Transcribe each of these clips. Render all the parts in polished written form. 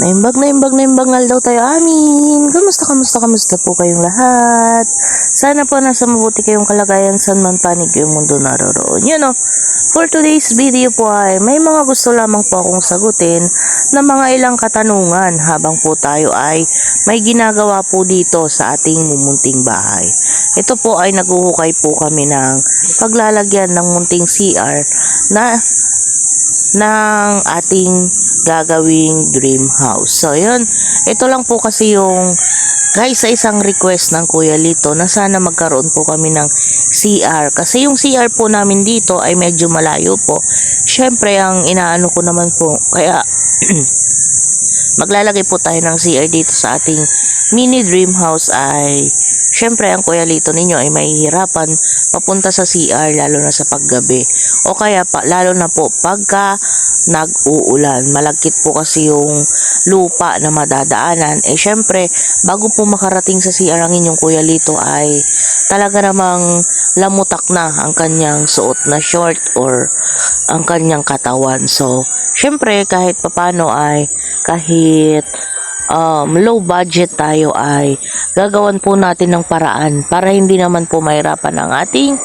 Naimbag daw tayo amin. Kamusta po kayong lahat? Sana po nasa mabuti kayong kalagayan saan man panig yung mundo naroroon. For today's video po ay may mga gusto lamang po akong sagutin na mga ilang katanungan habang po tayo ay may ginagawa po dito sa ating mumunting bahay. Ito po ay naguhukay po kami ng paglalagyan ng munting CR ng ating gagawing dream house. So, yun. Ito lang po kasi yung guys sa isang request ng Kuya Lito na sana magkaroon po kami ng CR. Kasi yung CR po namin dito ay medyo malayo po. Syempre, ang inaano ko naman po, kaya maglalagay po tayo ng CR dito sa ating mini dream house ay syempre ang Kuya Lito ninyo ay mahihirapan papunta sa CR lalo na sa paggabi. O kaya lalo na po pagka nag-uulan. Malagkit po kasi yung lupa na madadaanan. Syempre, bago po makarating sa CR ang inyong Kuya Lito ay talaga namang lamutak na ang kanyang suot na short or ang kanyang katawan. So, syempre, kahit papano ay kahit low budget tayo ay gagawan po natin ng paraan para hindi naman po mahirapan ang ating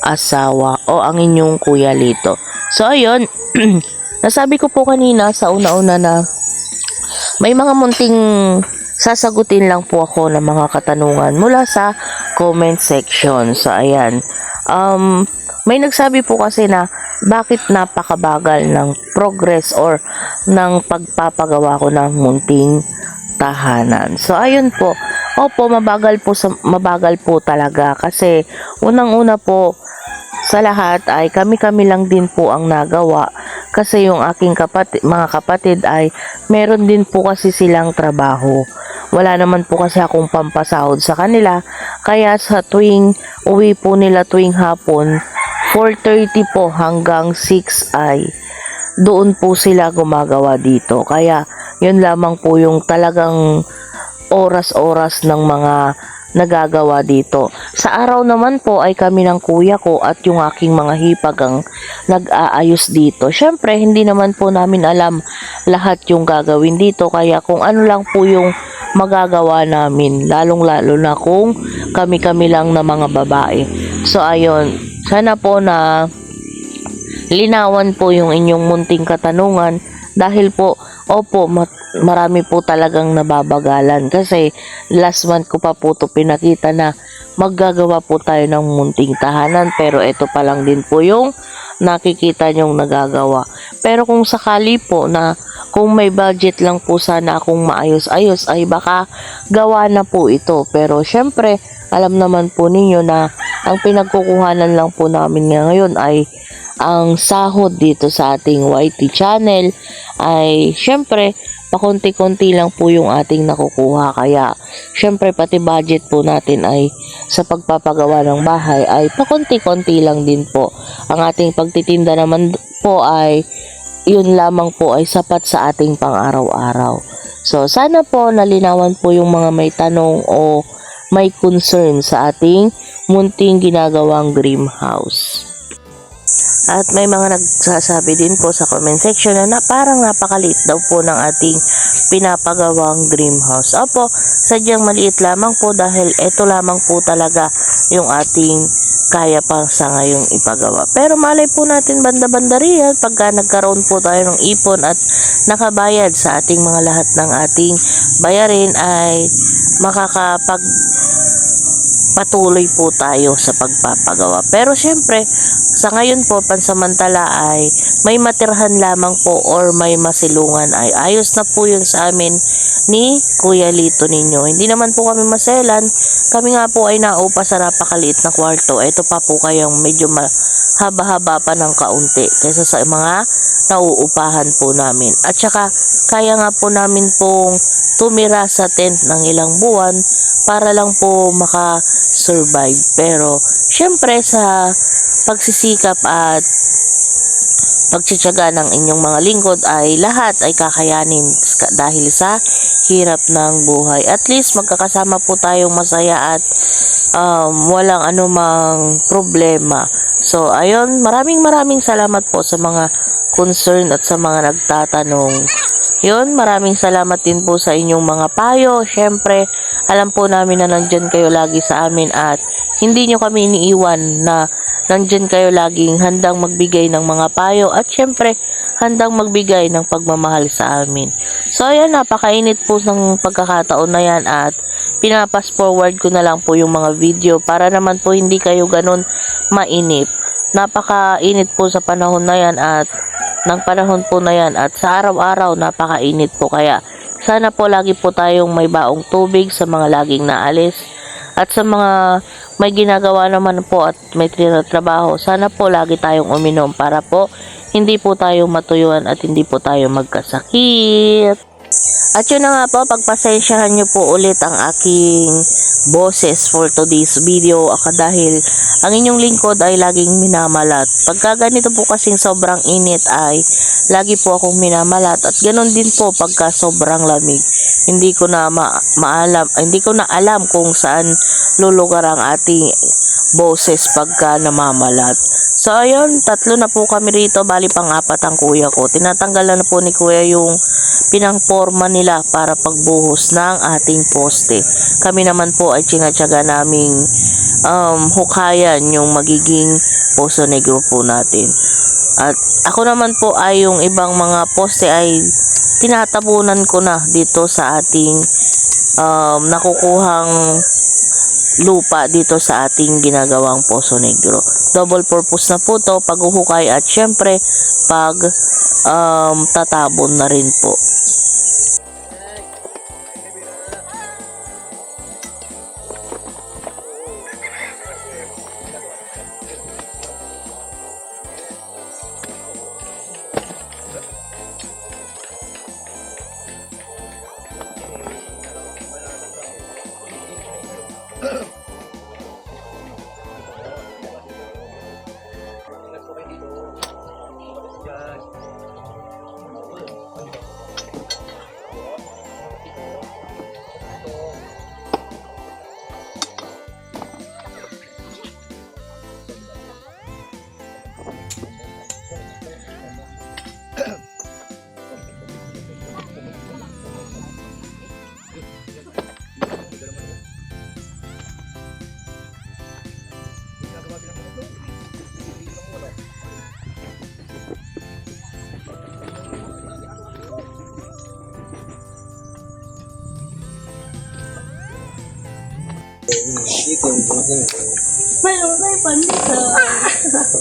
asawa o ang inyong Kuya Lito. So, ayun. Nasabi ko po kanina sa una-una na may mga munting sasagutin lang po ako ng mga katanungan mula sa comment section. So, ayan. May nagsabi po kasi na bakit napakabagal ng progress or ng pagpapagawa ko ng munting tahanan. So, ayun po. Opo, mabagal po talaga kasi unang-una po sa lahat ay kami-kami lang din po ang nagawa kasi yung aking mga kapatid ay meron din po kasi silang trabaho. Wala naman po kasi akong pampasahod sa kanila kaya sa tuwing uwi po nila tuwing hapon 4:30 po hanggang 6 ay doon po sila gumagawa dito. Kaya yun lamang po yung talagang oras-oras ng mga nagagawa dito. Sa araw naman po ay kami ng kuya ko at yung aking mga hipag ang nag-aayos dito. Syempre, hindi naman po namin alam lahat yung gagawin dito. Kaya kung ano lang po yung magagawa namin, lalong-lalo na kung kami-kami lang na mga babae. So, ayun. Sana po na linawan po yung inyong munting katanungan dahil po, opo, marami po talagang nababagalan kasi last month ko pa po ito pinakita na maggagawa po tayo ng munting tahanan pero ito pa lang din po yung nakikita nyong nagagawa. Pero kung sakali po na kung may budget lang po sana akong maayos-ayos ay baka gawa na po ito. Pero syempre, alam naman po ninyo na ang pinagkukuhanan lang po namin ngayon ay ang sahod dito sa ating YT channel ay syempre pakunti-kunti lang po yung ating nakukuha. Kaya syempre pati budget po natin ay sa pagpapagawa ng bahay ay pakunti-kunti lang din po. Ang ating pagtitinda naman po ay yun lamang po ay sapat sa ating pang-araw-araw. So sana po nalinawan po yung mga may tanong o may concern sa ating munting ginagawang dream house. At may mga nagsasabi din po sa comment section na parang napakaliit daw po ng ating pinapagawang dream house. Opo, sadyang maliit lamang po dahil ito lamang po talaga yung ating kaya pa sa ngayong ipagawa. Pero malay po natin banda-banda riyan pagka nagkaroon po tayo ng ipon at nakabayad sa ating mga lahat ng ating bayarin ay patuloy po tayo sa pagpapagawa. Pero syempre, sa ngayon po, pansamantala ay may matirhan lamang po or may masilungan ay ayos na po yun sa amin ni Kuya Lito ninyo. Hindi naman po kami maselan. Kami nga po ay naupa sa napakaliit na kwarto. Ito pa po kayong medyo haba-haba pa ng kaunti kaysa sa mga nauupahan po namin. At saka, kaya nga po namin pong tumira sa tent ng ilang buwan para lang po maka-survive. Pero, syempre sa pagsisikap at pagtsatsaga ng inyong mga lingkod ay lahat ay kakayanin dahil sa hirap ng buhay. At least magkakasama po tayong masaya at walang anumang problema. So, ayun, maraming salamat po sa mga concern at sa mga nagtatanong Yun, maraming salamat din po sa inyong mga payo. Syempre, alam po namin na nandyan kayo lagi sa amin at hindi nyo kami iniiwan na nandyan kayo laging handang magbigay ng mga payo at syempre, handang magbigay ng pagmamahal sa amin. So, ayan, napakainit po ng pagkakataon na yan at pinapas forward ko na lang po yung mga video para naman po hindi kayo ganun mainip. Napakainit po sa panahon na yan at ng panahon po na yan at sa araw-araw napakainit po kaya sana po lagi po tayong may baong tubig sa mga laging naalis at sa mga may ginagawa naman po at may trabaho sana po lagi tayong uminom para po hindi po tayo matuyuan at hindi po tayo magkasakit. At yun na nga po, pagpasensyahan nyo po ulit ang aking boses for today's video dahil ang inyong lingkod ay laging minamalat. Pagka ganito po kasing sobrang init ay lagi po akong minamalat at ganun din po pagka sobrang lamig. Hindi ko na alam kung saan lulugar ang ating boses pagka namamalat. So ayun, 3 na po kami rito, bali pang-4 ang kuya ko. Tinatanggalan na po ni kuya yung pinangporma nila para pagbuhos ng ating poste. Kami naman po ay tsinatsaga naming hukayan yung magiging Poso Negro po natin. At ako naman po ay yung ibang mga poste ay tinatabunan ko na dito sa ating nakukuhang lupa dito sa ating ginagawang Poso Negro. Double purpose na po to, paghuhukay at syempre pag tatabon na rin po. Malunggay pandito.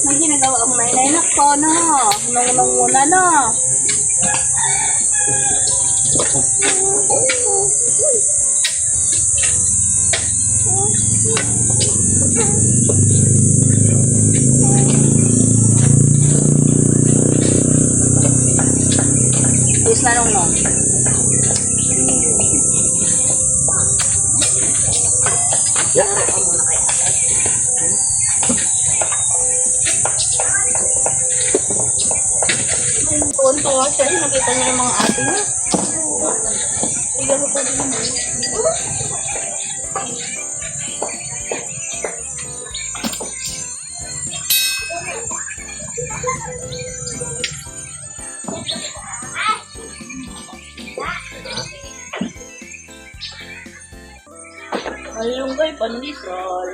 May ginagawa ang nainay na ko, no? Nung muna, no? Is na nung, no? Tuwan-tuwa siya. Nakita niya ng mga ate niya. Tignan mo po din naman. Malunggay pandesal.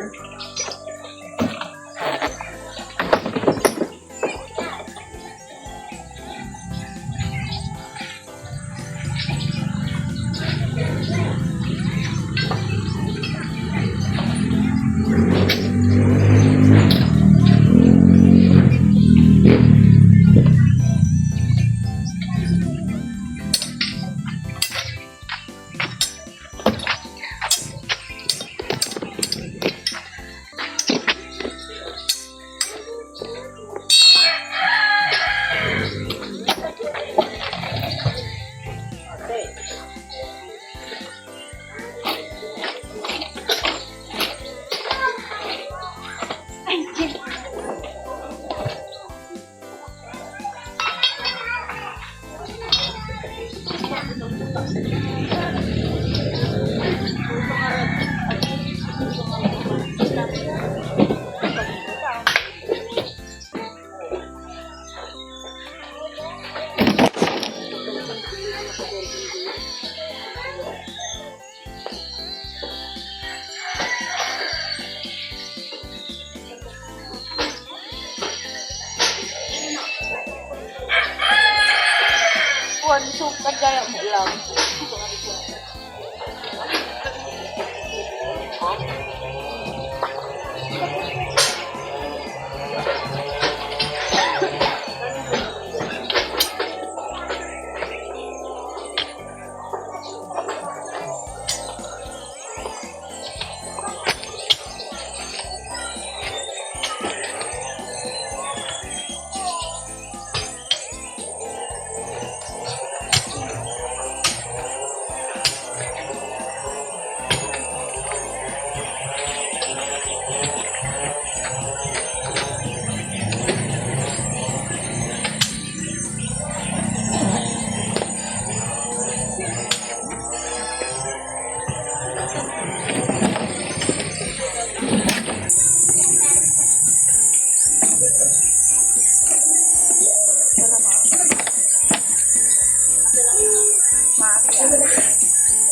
kuwan, so kagaya mo lang.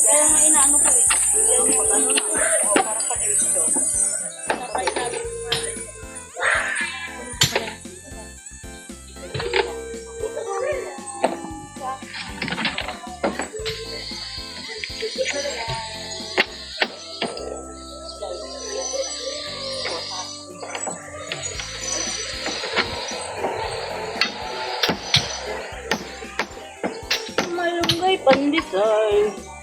Kaya nga inaano ko eh. Yan yung ano na. O, para pa-diretso. Malunggay pandesal.